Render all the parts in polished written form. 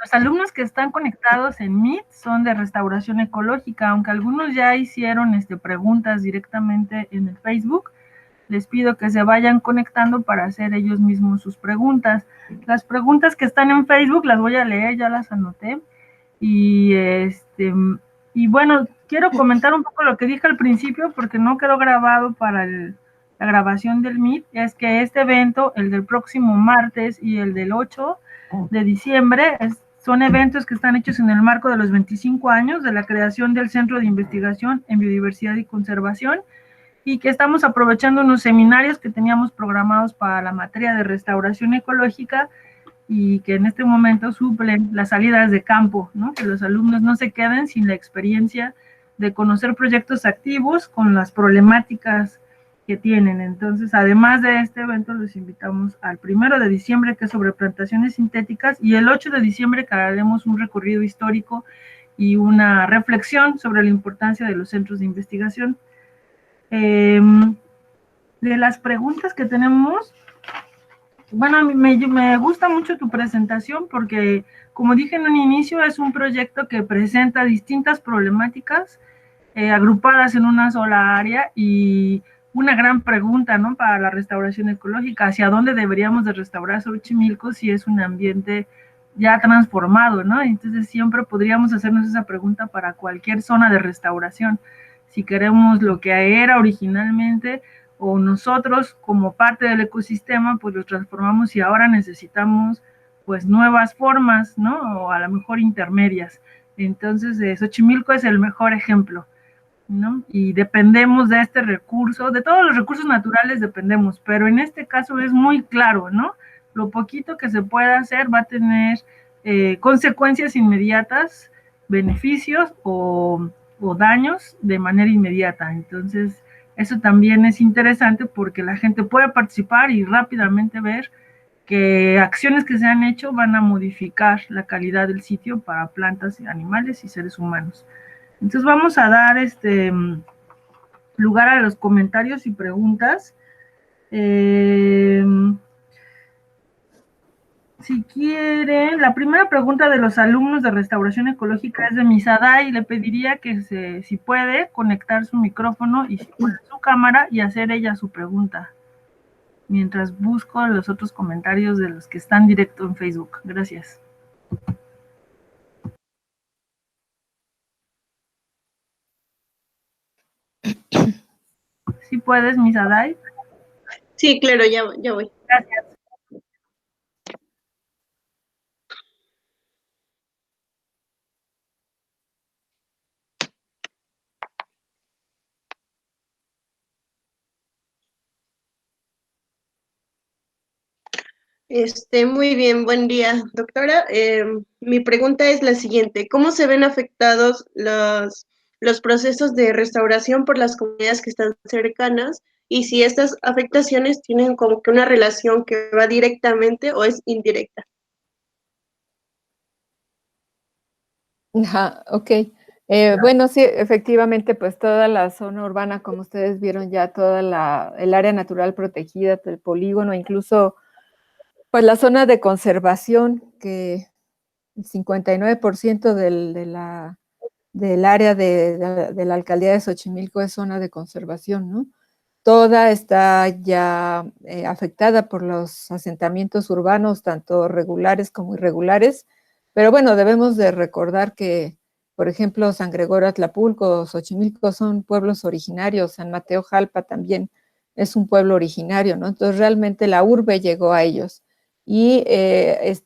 los alumnos que están conectados en Meet son de restauración ecológica, aunque algunos ya hicieron preguntas directamente en el Facebook. Les pido que se vayan conectando para hacer ellos mismos sus preguntas. Las preguntas que están en Facebook las voy a leer, ya las anoté. Y bueno, quiero comentar un poco lo que dije al principio, porque no quedó grabado para la grabación del Meet, es que este evento, el del próximo martes y el del 8 de diciembre, son eventos que están hechos en el marco de los 25 años de la creación del Centro de Investigación en Biodiversidad y Conservación, y que estamos aprovechando unos seminarios que teníamos programados para la materia de restauración ecológica y que en este momento suplen las salidas de campo, ¿no? Que los alumnos no se queden sin la experiencia de conocer proyectos activos con las problemáticas que tienen. Entonces, además de este evento, los invitamos al 1 de diciembre, que es sobre plantaciones sintéticas, y el 8 de diciembre, que haremos un recorrido histórico y una reflexión sobre la importancia de los centros de investigación. De las preguntas que tenemos, bueno, me gusta mucho tu presentación porque, como dije en un inicio, es un proyecto que presenta distintas problemáticas agrupadas en una sola área, y una gran pregunta, ¿no?, para la restauración ecológica: ¿hacia dónde deberíamos de restaurar Xochimilco si es un ambiente ya transformado, ¿no? Entonces siempre podríamos hacernos esa pregunta para cualquier zona de restauración: si queremos lo que era originalmente, o nosotros como parte del ecosistema pues lo transformamos y ahora necesitamos pues nuevas formas, ¿no? O a lo mejor intermedias. Entonces Xochimilco es el mejor ejemplo, ¿no? Y dependemos de este recurso, de todos los recursos naturales dependemos, pero en este caso es muy claro, ¿no? Lo poquito que se pueda hacer va a tener consecuencias inmediatas, beneficios o daños de manera inmediata. Entonces, eso también es interesante porque la gente puede participar y rápidamente ver que acciones que se han hecho van a modificar la calidad del sitio para plantas, animales y seres humanos. Entonces vamos a dar lugar a los comentarios y preguntas. Si quieren, la primera pregunta de los alumnos de restauración ecológica es de Misaday, y le pediría que si puede conectar su micrófono y su cámara y hacer ella su pregunta, mientras busco los otros comentarios de los que están directo en Facebook. Gracias. ¿Sí puedes, Misaday? Sí, claro, ya voy. Gracias. Muy bien, buen día, doctora. Mi pregunta es la siguiente: ¿cómo se ven afectados los procesos de restauración por las comunidades que están cercanas? Y si estas afectaciones tienen como que una relación que va directamente o es indirecta. Ajá, ok. Bueno, sí, efectivamente, pues toda la zona urbana, como ustedes vieron ya, toda el área natural protegida, el polígono, incluso pues la zona de conservación, que el 59% del área de la alcaldía de Xochimilco es zona de conservación, ¿no? Toda está ya afectada por los asentamientos urbanos, tanto regulares como irregulares, pero bueno, debemos de recordar que, por ejemplo, San Gregorio Atlapulco, Xochimilco son pueblos originarios, San Mateo Jalpa también es un pueblo originario, ¿no? Entonces realmente la urbe llegó a ellos. Y el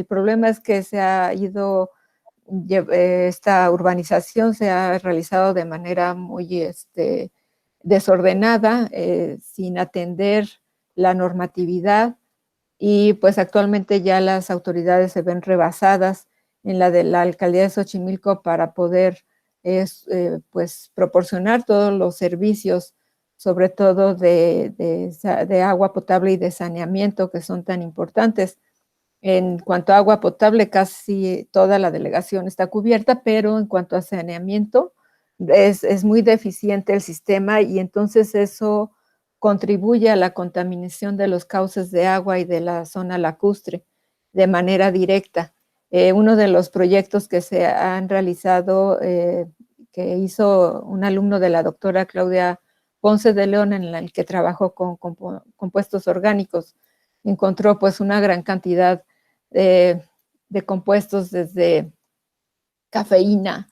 problema es que se ha ido, esta urbanización se ha realizado de manera muy desordenada, sin atender la normatividad, y pues actualmente ya las autoridades se ven rebasadas en la de la alcaldía de Xochimilco para poder pues proporcionar todos los servicios, sobre todo de agua potable y de saneamiento, que son tan importantes. En cuanto a agua potable, casi toda la delegación está cubierta, pero en cuanto a saneamiento, es muy deficiente el sistema, y entonces eso contribuye a la contaminación de los cauces de agua y de la zona lacustre. de manera directa. Uno de los proyectos que se han realizado, que hizo un alumno de la doctora Claudia Ponce de León, en el que trabajó con compuestos orgánicos, encontró pues una gran cantidad de compuestos, desde cafeína,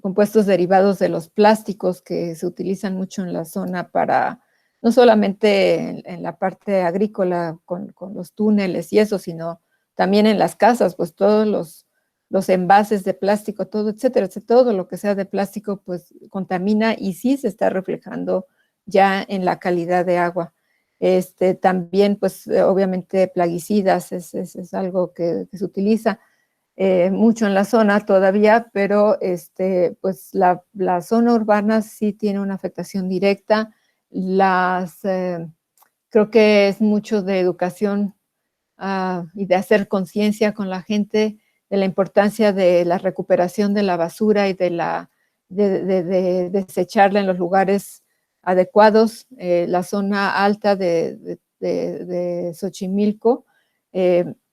compuestos derivados de los plásticos que se utilizan mucho en la zona para, no solamente en la parte agrícola con los túneles y eso, sino también en las casas, pues todos los envases de plástico, todo, etcétera, todo lo que sea de plástico, pues contamina y sí se está reflejando ya en la calidad de agua. También, pues obviamente plaguicidas es algo que se utiliza mucho en la zona todavía, pero pues la zona urbana sí tiene una afectación directa. Creo que es mucho de educación y de hacer conciencia con la gente de la importancia de la recuperación de la basura y de desecharla en los lugares adecuados. La zona alta de Xochimilco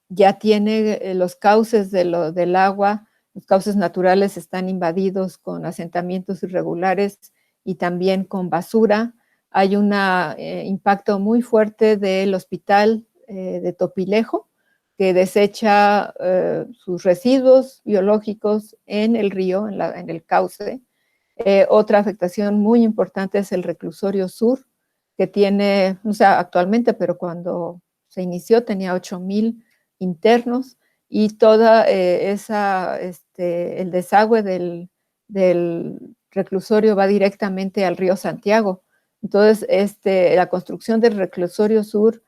ya tiene los cauces del agua, los cauces naturales están invadidos con asentamientos irregulares y también con basura. Hay un impacto muy fuerte del hospital de Topilejo, que desecha sus residuos biológicos en el río, en el cauce. Otra afectación muy importante es el reclusorio sur, que tiene, o sea, actualmente, pero cuando se inició tenía 8,000 internos, y toda el desagüe del reclusorio va directamente al río Santiago. Entonces, la construcción del reclusorio sur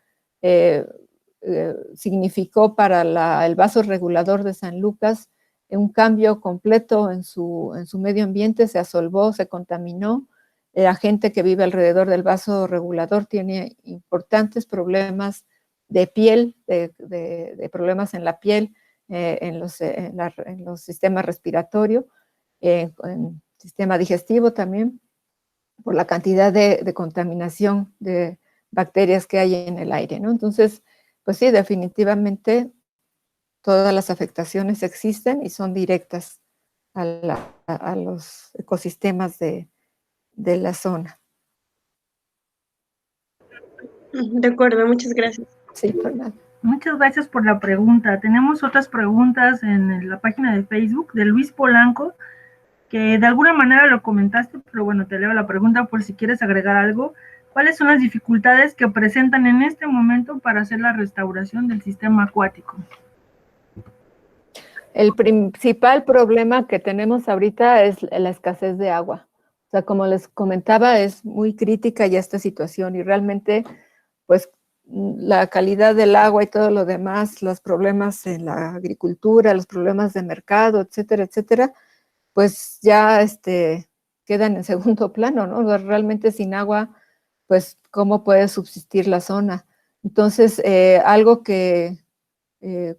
significó para el vaso regulador de San Lucas un cambio completo en su medio ambiente. Se asolvó, se contaminó. La gente que vive alrededor del vaso regulador tiene importantes problemas de piel, de problemas en la piel, en los sistemas respiratorios, en sistema digestivo también, por la cantidad de contaminación de bacterias que hay en el aire, ¿no? Entonces, pues sí, definitivamente todas las afectaciones existen y son directas a los ecosistemas de la zona. De acuerdo, muchas gracias. Sí, Fernanda. Muchas gracias por la pregunta. Tenemos otras preguntas en la página de Facebook de Luis Polanco, que de alguna manera lo comentaste, pero bueno, te leo la pregunta por si quieres agregar algo. ¿Cuáles son las dificultades que presentan en este momento para hacer la restauración del sistema acuático? El principal problema que tenemos ahorita es la escasez de agua. O sea, como les comentaba, es muy crítica ya esta situación, y realmente, pues, la calidad del agua y todo lo demás, los problemas en la agricultura, los problemas de mercado, etcétera, etcétera, pues ya quedan en segundo plano, ¿no? Realmente sin agua, pues, ¿cómo puede subsistir la zona? Entonces, algo que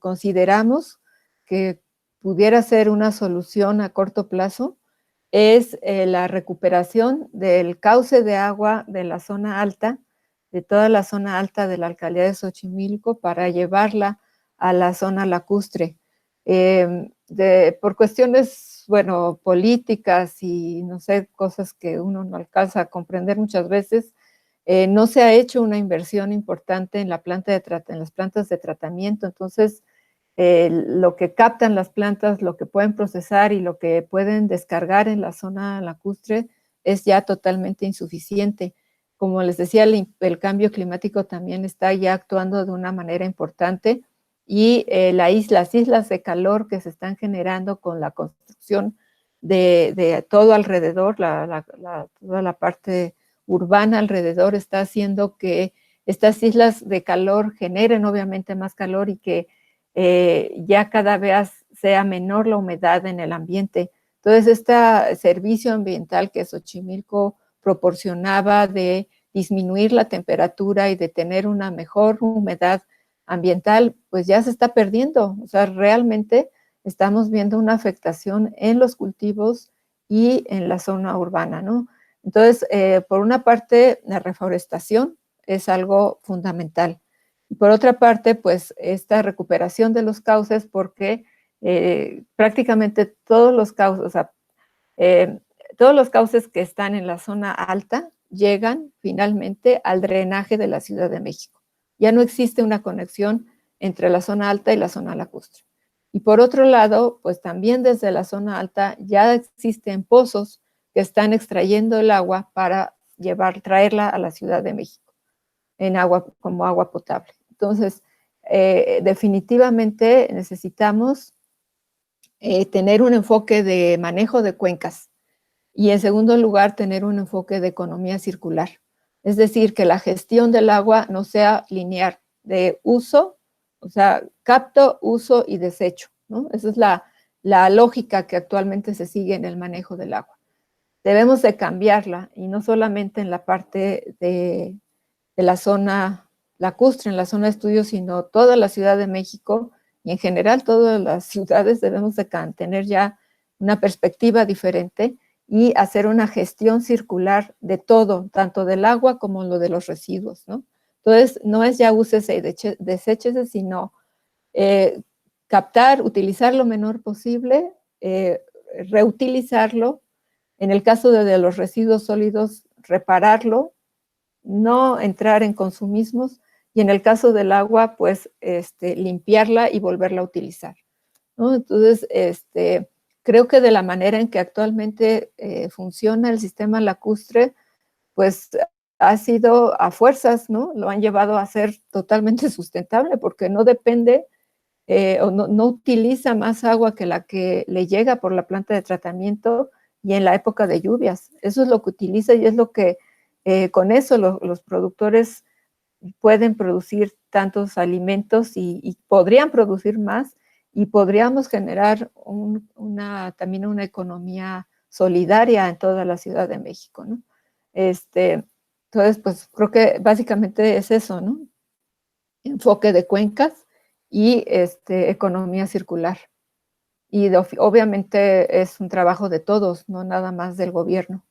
consideramos que pudiera ser una solución a corto plazo es la recuperación del cauce de agua de la zona alta, de toda la zona alta de la alcaldía de Xochimilco, para llevarla a la zona lacustre. Por cuestiones, bueno, políticas y no sé, cosas que uno no alcanza a comprender muchas veces, no se ha hecho una inversión importante en las plantas de tratamiento. Entonces, lo que captan las plantas, lo que pueden procesar y lo que pueden descargar en la zona lacustre es ya totalmente insuficiente. Como les decía, el cambio climático también está ya actuando de una manera importante, y las islas de calor que se están generando con la construcción de todo alrededor, toda la parte urbana alrededor, está haciendo que estas islas de calor generen obviamente más calor, y que ya cada vez sea menor la humedad en el ambiente. Entonces, este servicio ambiental que Xochimilco proporcionaba de disminuir la temperatura y de tener una mejor humedad ambiental, pues ya se está perdiendo. O sea, realmente estamos viendo una afectación en los cultivos y en la zona urbana, ¿no? Entonces, por una parte, la reforestación es algo fundamental. Y por otra parte, pues esta recuperación de los cauces, porque prácticamente todos los cauces, o sea, todos los cauces que están en la zona alta llegan finalmente al drenaje de la Ciudad de México. Ya no existe una conexión entre la zona alta y la zona lacustre. Y por otro lado, pues también desde la zona alta ya existen pozos que están extrayendo el agua para traerla a la Ciudad de México como agua potable. Entonces, definitivamente necesitamos tener un enfoque de manejo de cuencas y, en segundo lugar, tener un enfoque de economía circular. Es decir, que la gestión del agua no sea lineal, de uso, o sea, capto, uso y desecho, ¿no? Esa es la lógica que actualmente se sigue en el manejo del agua. Debemos de cambiarla, y no solamente en la parte de la zona lacustre, en la zona de estudio, sino toda la Ciudad de México y en general todas las ciudades debemos de tener ya una perspectiva diferente y hacer una gestión circular de todo, tanto del agua como lo de los residuos, ¿no? Entonces, no es ya úsese y deséchese, sino captar, utilizar lo menor posible, reutilizarlo. En el caso de los residuos sólidos, repararlo, no entrar en consumismos, y en el caso del agua, pues limpiarla y volverla a utilizar, ¿no? Entonces, creo que de la manera en que actualmente funciona el sistema lacustre, pues ha sido a fuerzas, ¿no? Lo han llevado a ser totalmente sustentable porque no depende o no utiliza más agua que la que le llega por la planta de tratamiento y en la época de lluvias. Eso es lo que utiliza y es lo que con eso los productores pueden producir tantos alimentos y podrían producir más y podríamos generar también una economía solidaria en toda la Ciudad de México, ¿no? Entonces, pues creo que básicamente es eso, ¿no? Enfoque de cuencas y economía circular. Y obviamente es un trabajo de todos, no nada más del gobierno.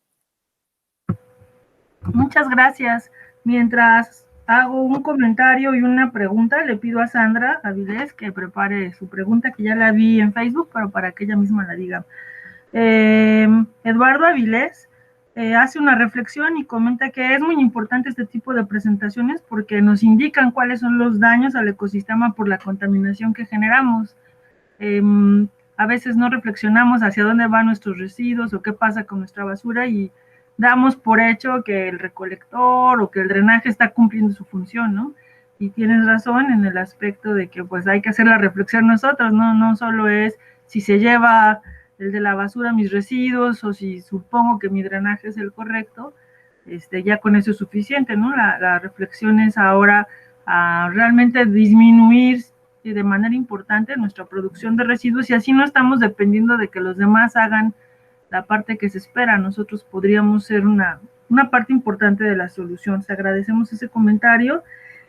Muchas gracias. Mientras hago un comentario y una pregunta, le pido a Sandra Avilés que prepare su pregunta, que ya la vi en Facebook, pero para que ella misma la diga. Eduardo Avilés hace una reflexión y comenta que es muy importante este tipo de presentaciones porque nos indican cuáles son los daños al ecosistema por la contaminación que generamos. A veces no reflexionamos hacia dónde van nuestros residuos o qué pasa con nuestra basura y damos por hecho que el recolector o que el drenaje está cumpliendo su función, ¿no? Y tienes razón en el aspecto de que pues hay que hacer la reflexión nosotros, ¿no? No solo es si se lleva el de la basura mis residuos o si supongo que mi drenaje es el correcto, ya con eso es suficiente, ¿no? La reflexión es ahora a realmente disminuir de manera importante nuestra producción de residuos y así no estamos dependiendo de que los demás hagan la parte que se espera. Nosotros podríamos ser una parte importante de la solución. Te agradecemos ese comentario.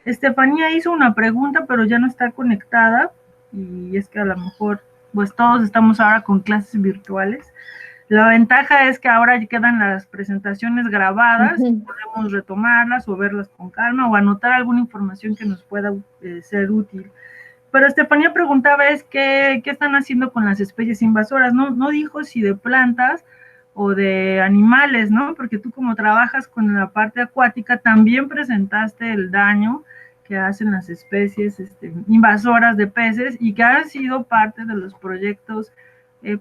Estefanía hizo una pregunta, pero ya no está conectada y es que a lo mejor pues todos estamos ahora con clases virtuales. La ventaja es que ahora quedan las presentaciones grabadas, y podemos retomarlas o verlas con calma o anotar alguna información que nos pueda ser útil. Pero Estefanía preguntaba es qué están haciendo con las especies invasoras, no dijo si de plantas o de animales, ¿no? Porque tú como trabajas con la parte acuática también presentaste el daño que hacen las especies invasoras de peces y que han sido parte de los proyectos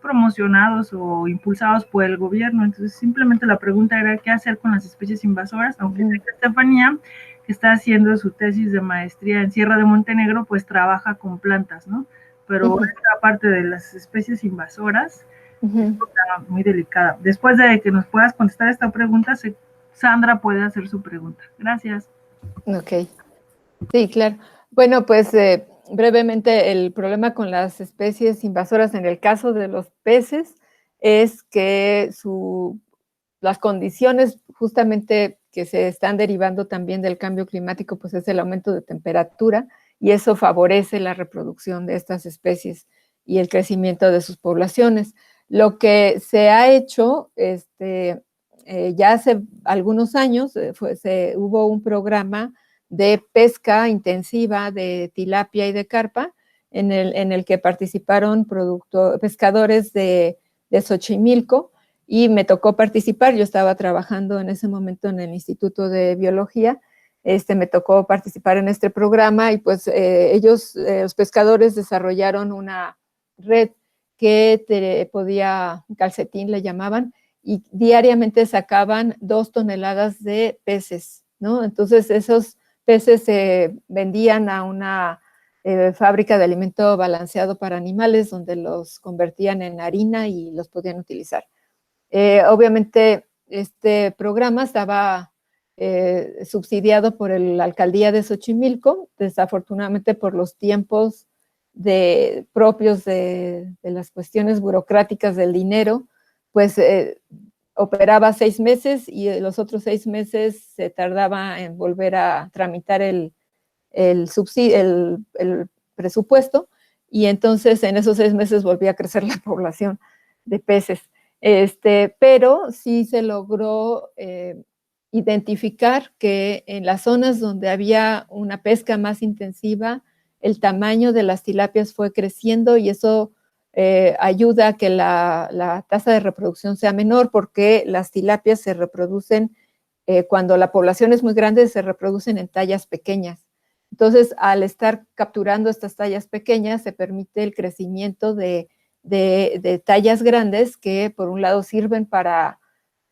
promocionados o impulsados por el gobierno. Entonces simplemente la pregunta era qué hacer con las especies invasoras, aunque Estefanía, que está haciendo su tesis de maestría en Sierra de Montenegro, pues trabaja con plantas, ¿no? Pero esta parte de las especies invasoras está muy delicada. Después de que nos puedas contestar esta pregunta, Sandra puede hacer su pregunta. Gracias. Ok. Sí, claro. Bueno, pues brevemente el problema con las especies invasoras en el caso de los peces es que las condiciones justamente que se están derivando también del cambio climático, pues es el aumento de temperatura y eso favorece la reproducción de estas especies y el crecimiento de sus poblaciones. Lo que se ha hecho, ya hace algunos años, hubo un programa de pesca intensiva de tilapia y de carpa, en el que participaron pescadores de Xochimilco, y me tocó participar. Yo estaba trabajando en ese momento en el Instituto de Biología. Me tocó participar en este programa, y pues ellos, los pescadores, desarrollaron una red que podía, calcetín le llamaban, y diariamente sacaban 2 toneladas de peces, ¿no? Entonces esos peces se vendían a una fábrica de alimento balanceado para animales, donde los convertían en harina y los podían utilizar. Obviamente este programa estaba subsidiado por la alcaldía de Xochimilco. Desafortunadamente, por los tiempos propios de las cuestiones burocráticas del dinero, pues operaba 6 meses, y los otros 6 meses se tardaba en volver a tramitar el presupuesto, y entonces en esos 6 meses volvía a crecer la población de peces. Pero sí se logró identificar que en las zonas donde había una pesca más intensiva, el tamaño de las tilapias fue creciendo, y eso ayuda a que la tasa de reproducción sea menor, porque las tilapias se reproducen, cuando la población es muy grande, se reproducen en tallas pequeñas. Entonces, al estar capturando estas tallas pequeñas, se permite el crecimiento de tallas grandes, que por un lado sirven para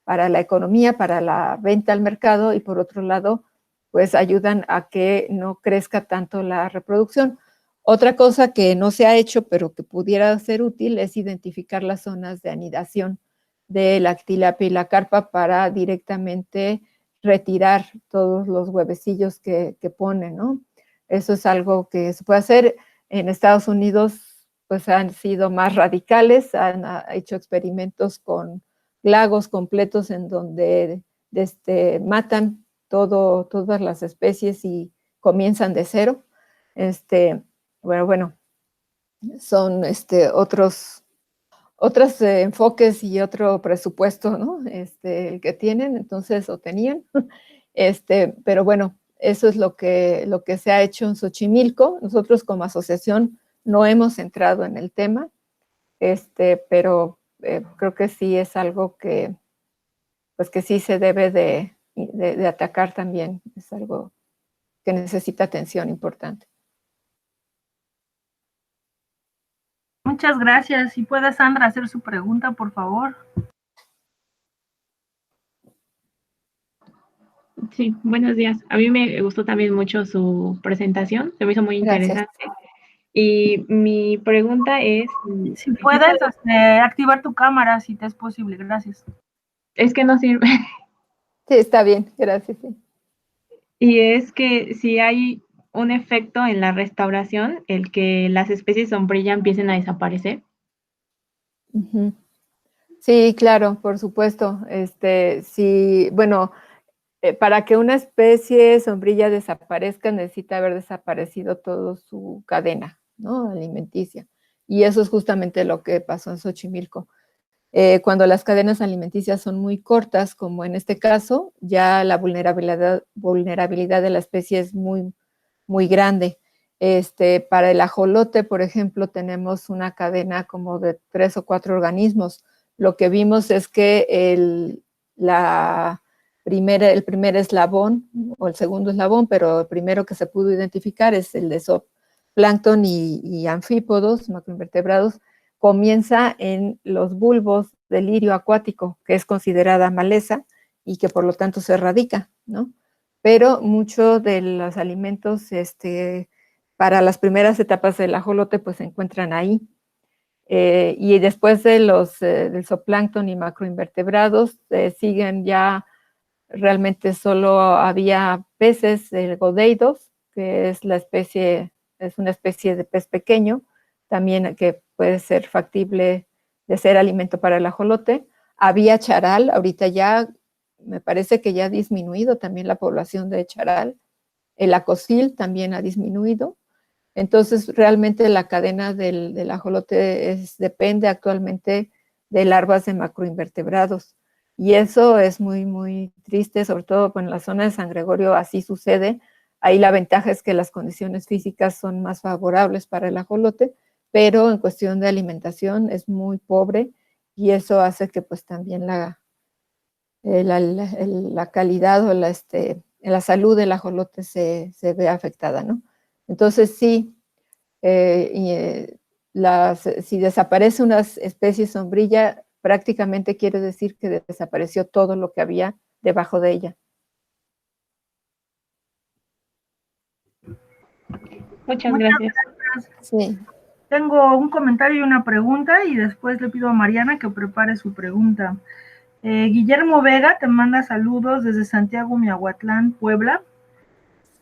la economía, para la venta al mercado, y por otro lado, pues ayudan a que no crezca tanto la reproducción. Otra cosa que no se ha hecho, pero que pudiera ser útil, es identificar las zonas de anidación de la tilapia y la carpa, para directamente retirar todos los huevecillos que ponen, ¿no? Eso es algo que se puede hacer. En Estados Unidos pues han sido más radicales, han hecho experimentos con lagos completos en donde matan todas las especies y comienzan de cero. Bueno, son otros enfoques y otro presupuesto, ¿no? El que tienen, entonces, o tenían. Pero bueno, eso es lo que se ha hecho en Xochimilco. Nosotros como asociación no hemos entrado en el tema, pero creo que sí es algo que sí se debe de atacar también. Es algo que necesita atención importante. Muchas gracias. Si puede Sandra hacer su pregunta, por favor. Sí, buenos días. A mí me gustó también mucho su presentación, se me hizo muy interesante. Gracias. Y mi pregunta es... Si puedes activar tu cámara, si te es posible. Gracias. Es que no sirve. Sí, está bien, gracias. Sí. Y es que si hay un efecto en la restauración, el que las especies sombrilla empiecen a desaparecer. Uh-huh. Sí, claro, por supuesto. Sí, bueno, para que una especie sombrilla desaparezca, necesita haber desaparecido toda su cadena, ¿no? Alimenticia. Y eso es justamente lo que pasó en Xochimilco. Cuando las cadenas alimenticias son muy cortas, como en este caso, ya la vulnerabilidad de la especie es muy, muy grande. Para el ajolote, por ejemplo, tenemos una cadena como de 3 o 4 organismos. Lo que vimos es que el primer eslabón, o el segundo eslabón, pero el primero que se pudo identificar es el de zooplancton y anfípodos, macroinvertebrados, comienza en los bulbos del lirio acuático, que es considerada maleza y que por lo tanto se erradica, ¿no? Pero muchos de los alimentos para las primeras etapas del ajolote pues se encuentran ahí. Y después de del zooplancton y macroinvertebrados siguen ya, realmente solo había peces godeidos, que es una especie de pez pequeño, también que puede ser factible de ser alimento para el ajolote. Había charal, ahorita ya me parece que ya ha disminuido también la población de charal. El acosil también ha disminuido. Entonces, realmente la cadena del ajolote depende actualmente de larvas de macroinvertebrados. Y eso es muy, muy triste, sobre todo en la zona de San Gregorio así sucede. Ahí la ventaja es que las condiciones físicas son más favorables para el ajolote, pero en cuestión de alimentación es muy pobre y eso hace que pues también la calidad o la salud del ajolote se ve afectada, ¿no? Entonces sí, si desaparece una especie sombrilla, prácticamente quiere decir que desapareció todo lo que había debajo de ella. Muchas gracias. Sí. Tengo un comentario y una pregunta y después le pido a Mariana que prepare su pregunta. Guillermo Vega te manda saludos desde Santiago Miahuatlán, Puebla.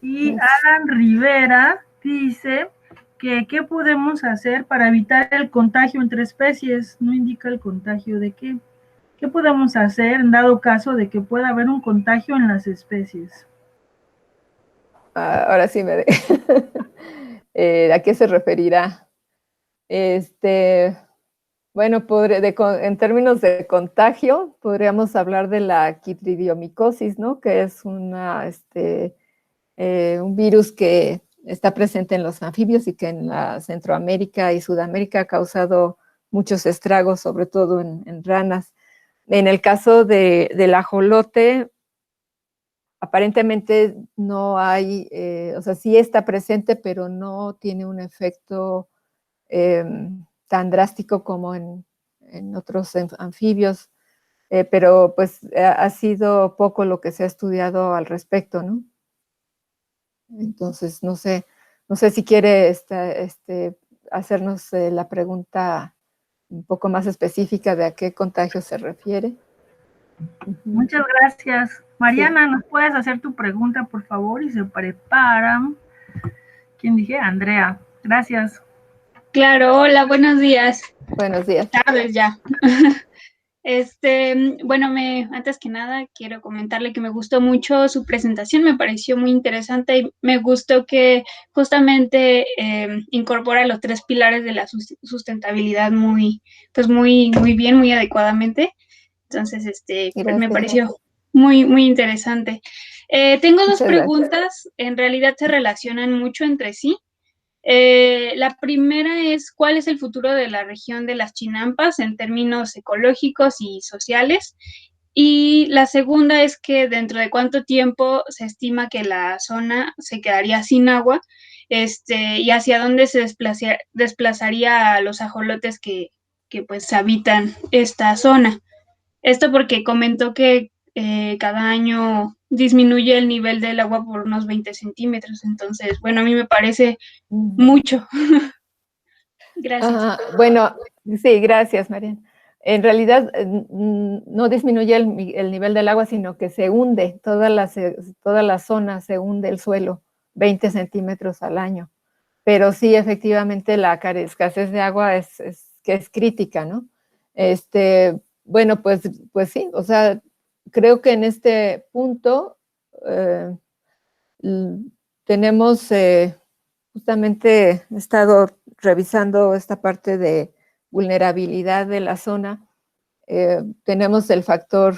Y Alan Rivera dice que qué podemos hacer para evitar el contagio entre especies. No indica el contagio de qué. ¿Qué podemos hacer en dado caso de que pueda haber un contagio en las especies? Ahora sí me ¿a qué se referirá? Bueno, en términos de contagio, podríamos hablar de la quitridiomicosis, ¿no? Que es un virus que está presente en los anfibios y que en la Centroamérica y Sudamérica ha causado muchos estragos, sobre todo en ranas. En el caso del ajolote, aparentemente no hay, o sea, sí está presente, pero no tiene un efecto tan drástico como en otros anfibios, pero pues ha sido poco lo que se ha estudiado al respecto, ¿no? Entonces, no sé si quiere hacernos la pregunta un poco más específica de a qué contagio se refiere. Muchas gracias. Mariana, sí. ¿Nos puedes hacer tu pregunta, por favor? Y se preparan. ¿Quién dije? Andrea. Gracias. Claro, hola, buenos días. Buenos días. Tardes ya. Bueno, antes que nada quiero comentarle que me gustó mucho su presentación, me pareció muy interesante y me gustó que justamente incorpora los 3 pilares de la sustentabilidad muy bien, muy adecuadamente. Entonces, pues me pareció muy, muy interesante. Tengo 2 preguntas, en realidad se relacionan mucho entre sí. La primera es, ¿cuál es el futuro de la región de las Chinampas en términos ecológicos y sociales? Y la segunda es que dentro de cuánto tiempo se estima que la zona se quedaría sin agua, y hacia dónde se desplazaría a los ajolotes que pues habitan esta zona. Esto porque comentó que cada año disminuye el nivel del agua por unos 20 centímetros. Entonces, bueno, a mí me parece mucho. Gracias. Bueno, sí, gracias, Mariana. En realidad no disminuye el nivel del agua, sino que se hunde, toda la zona se hunde el suelo 20 centímetros al año. Pero sí, efectivamente, la escasez de agua es crítica, ¿no? Bueno, pues sí, o sea, creo que en este punto tenemos, justamente he estado revisando esta parte de vulnerabilidad de la zona. Tenemos el factor,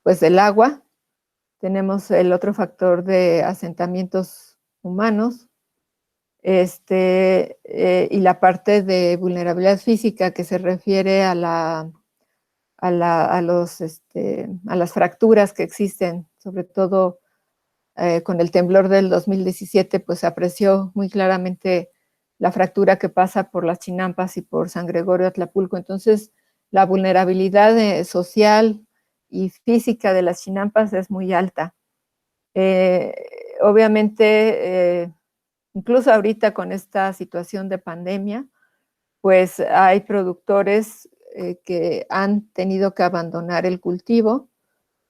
pues, del agua, tenemos el otro factor de asentamientos humanos, y la parte de vulnerabilidad física que se refiere a las fracturas que existen, sobre todo con el temblor del 2017, pues se apreció muy claramente la fractura que pasa por las Chinampas y por San Gregorio Atlapulco. Entonces, la vulnerabilidad social y física de las Chinampas es muy alta. Obviamente, incluso ahorita con esta situación de pandemia, pues hay productores que han tenido que abandonar el cultivo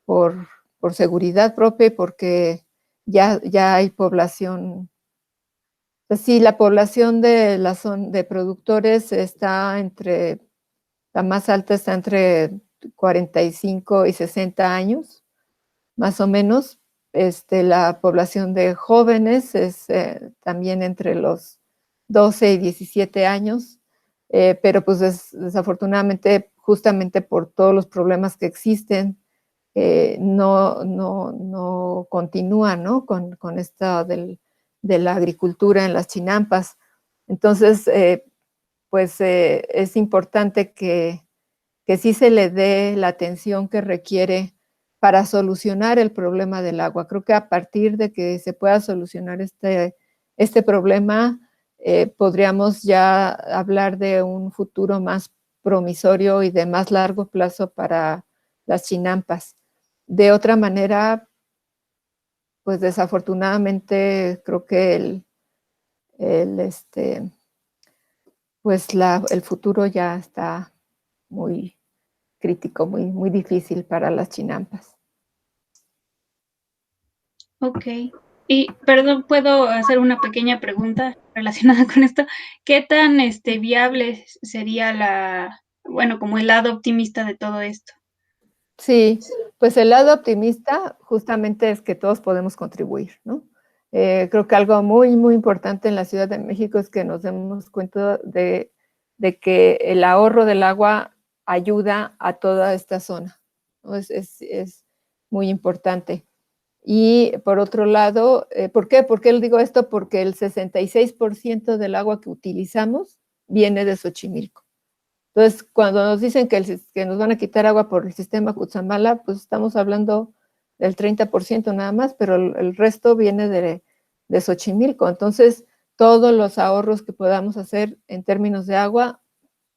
por seguridad propia y porque ya hay población. Pues sí, la población de productores la más alta está entre 45 y 60 años, más o menos. La población de jóvenes es también entre los 12 y 17 años, pero pues desafortunadamente, justamente por todos los problemas que existen no continúa, ¿no? Con esto de la agricultura en las chinampas. Entonces, pues es importante que sí se le dé la atención que requiere para solucionar el problema del agua. Creo que a partir de que se pueda solucionar este problema, podríamos ya hablar de un futuro más promisorio y de más largo plazo para las chinampas. De otra manera, pues desafortunadamente creo que pues el futuro ya está muy crítico, muy difícil para las chinampas. Ok. Y, perdón, ¿puedo hacer una pequeña pregunta relacionada con esto? ¿Qué tan viable sería bueno, como el lado optimista de todo esto? Sí, pues el lado optimista justamente es que todos podemos contribuir, ¿no? Creo que algo muy importante en la Ciudad de México es que nos demos cuenta de que el ahorro del agua ayuda a toda esta zona, ¿no? Es muy importante. Y por otro lado, ¿por qué? ¿Por qué le digo esto? Porque el 66% del agua que utilizamos viene de Xochimilco. Entonces, cuando nos dicen que nos van a quitar agua por el sistema Cutzamala, pues estamos hablando del 30% nada más, pero el resto viene de Xochimilco. Entonces, todos los ahorros que podamos hacer en términos de agua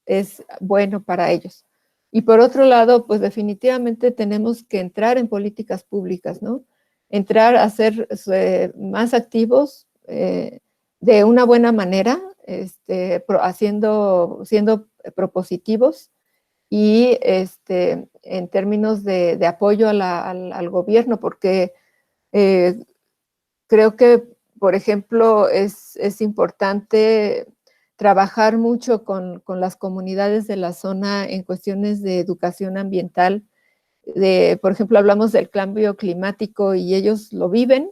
es bueno para ellos. Y por otro lado, pues definitivamente tenemos que entrar en políticas públicas, ¿no? Entrar a ser más activos de una buena manera, siendo propositivos y en términos de apoyo al gobierno, porque creo que, por ejemplo, es importante trabajar mucho con las comunidades de la zona en cuestiones de educación ambiental. Por ejemplo, hablamos del cambio climático y ellos lo viven,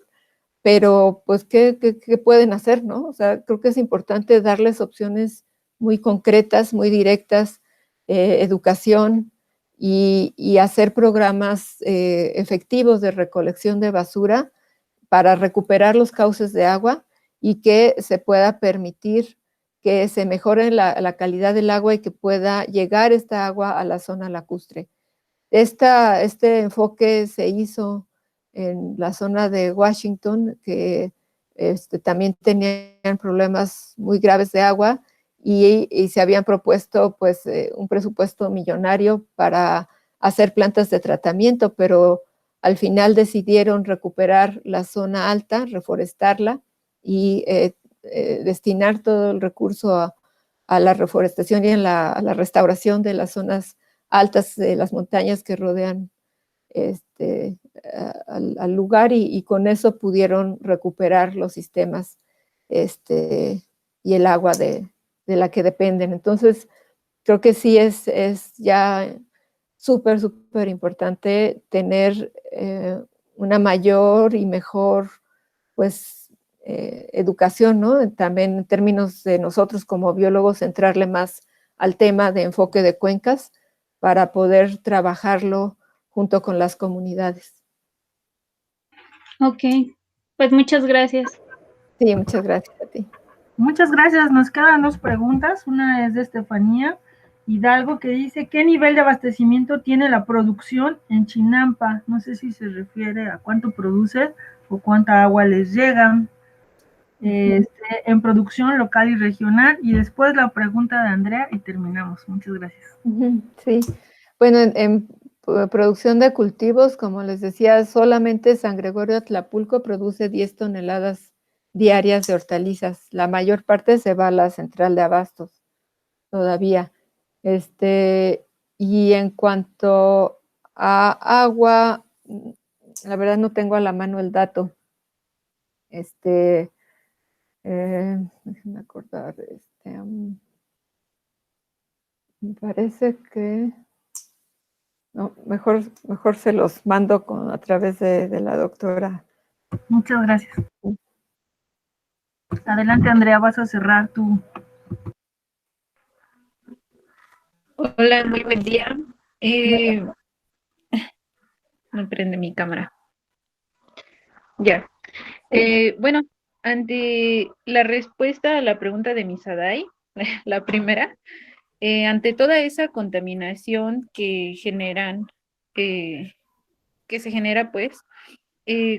pero pues, ¿qué pueden hacer, no? O sea, creo que es importante darles opciones muy concretas, muy directas, educación y hacer programas efectivos de recolección de basura para recuperar los cauces de agua y que se pueda permitir que se mejore la calidad del agua y que pueda llegar esta agua a la zona lacustre. Este enfoque se hizo en la zona de Washington, que también tenían problemas muy graves de agua y se habían propuesto pues un presupuesto millonario para hacer plantas de tratamiento, pero al final decidieron recuperar la zona alta, reforestarla y destinar todo el recurso a la reforestación y a la restauración de las zonas altas de las montañas que rodean al lugar y con eso pudieron recuperar los sistemas y el agua de la que dependen. Entonces, creo que sí es ya súper importante tener una mayor y mejor pues educación, ¿no? También en términos de nosotros como biólogos, entrarle más al tema de enfoque de cuencas para poder trabajarlo junto con las comunidades. Ok, pues muchas gracias. Sí, muchas gracias a ti. Muchas gracias. Nos quedan 2 preguntas. Una es de Estefanía Hidalgo, que dice, ¿qué nivel de abastecimiento tiene la producción en Chinampa? No sé si se refiere a cuánto produce o cuánta agua les llega. En producción local y regional. Y después la pregunta de Andrea y terminamos. Muchas gracias. Sí, bueno, en producción de cultivos, como les decía, solamente San Gregorio Atlapulco produce 10 toneladas diarias de hortalizas. La mayor parte se va a la central de abastos todavía. Y en cuanto a agua, la verdad no tengo a la mano el dato. Déjenme acordar, me parece que no, mejor se los mando a través de la doctora. Muchas gracias. Adelante, Andrea, vas a cerrar tú. Hola, muy buen día. No prende mi cámara. Ya. Bueno, ante la respuesta a la pregunta de Misadai, la primera, ante toda esa contaminación que generan, que se genera, pues,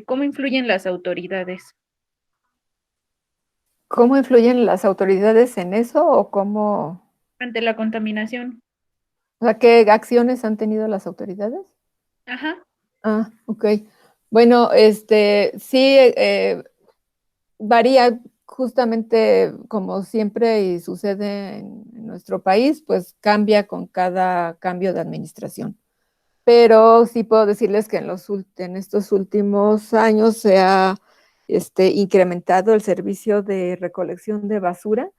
¿cómo influyen las autoridades? ¿Cómo influyen las autoridades en eso o cómo, Ante la contaminación. o sea, qué acciones han tenido las autoridades? Ajá. Ah, ok. Bueno, sí, varía justamente como siempre y sucede en nuestro país, pues cambia con cada cambio de administración. Pero sí puedo decirles que en estos últimos años se ha incrementado el servicio de recolección de basura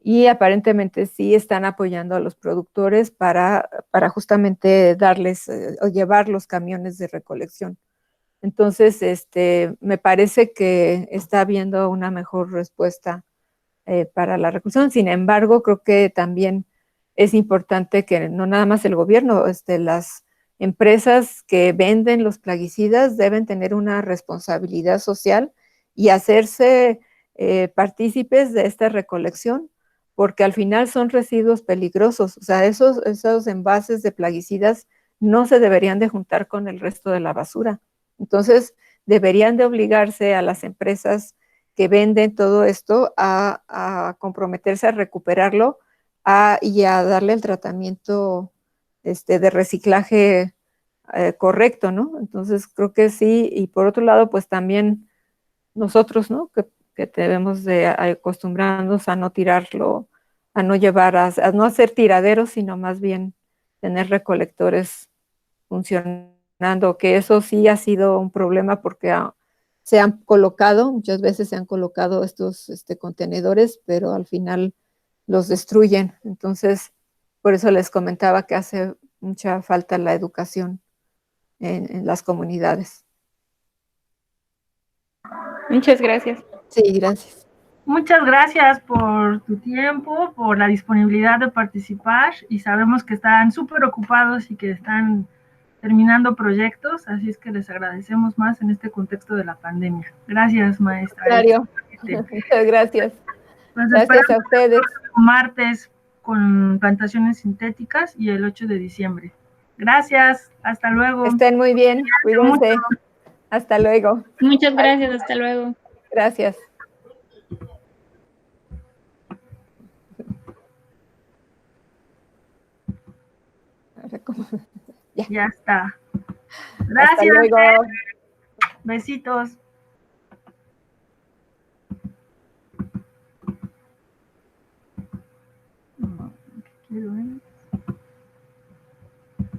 y aparentemente sí están apoyando a los productores para justamente darles o llevar los camiones de recolección. Entonces, me parece que está habiendo una mejor respuesta para la recolección. Sin embargo, creo que también es importante que no nada más el gobierno, las empresas que venden los plaguicidas deben tener una responsabilidad social y hacerse partícipes de esta recolección, porque al final son residuos peligrosos. O sea, esos envases de plaguicidas no se deberían de juntar con el resto de la basura. Entonces, deberían de obligarse a las empresas que venden todo esto a comprometerse a recuperarlo y a darle el tratamiento de reciclaje correcto, ¿no? Entonces creo que sí, y por otro lado, pues también nosotros, ¿no? Que debemos de acostumbrarnos a no tirarlo, a no llevar, a no hacer tiraderos, sino más bien tener recolectores funcionando, que eso sí ha sido un problema porque se han colocado, muchas veces se han colocado estos contenedores, pero al final los destruyen. Entonces, por eso les comentaba que hace mucha falta la educación en las comunidades. Muchas gracias. Sí, gracias. Muchas gracias por tu tiempo, por la disponibilidad de participar y sabemos que están súper ocupados y que están terminando proyectos, así es que les agradecemos más en este contexto de la pandemia. Gracias, maestra. Claro. Muchas gracias. Pues Gracias a ustedes. Martes con plantaciones sintéticas y el 8 de diciembre. Gracias, hasta luego. Estén muy bien, cuídense. Hasta luego. Muchas gracias, hasta luego. Gracias. Ya está. Gracias. Hasta luego. Besitos. Quiero ver.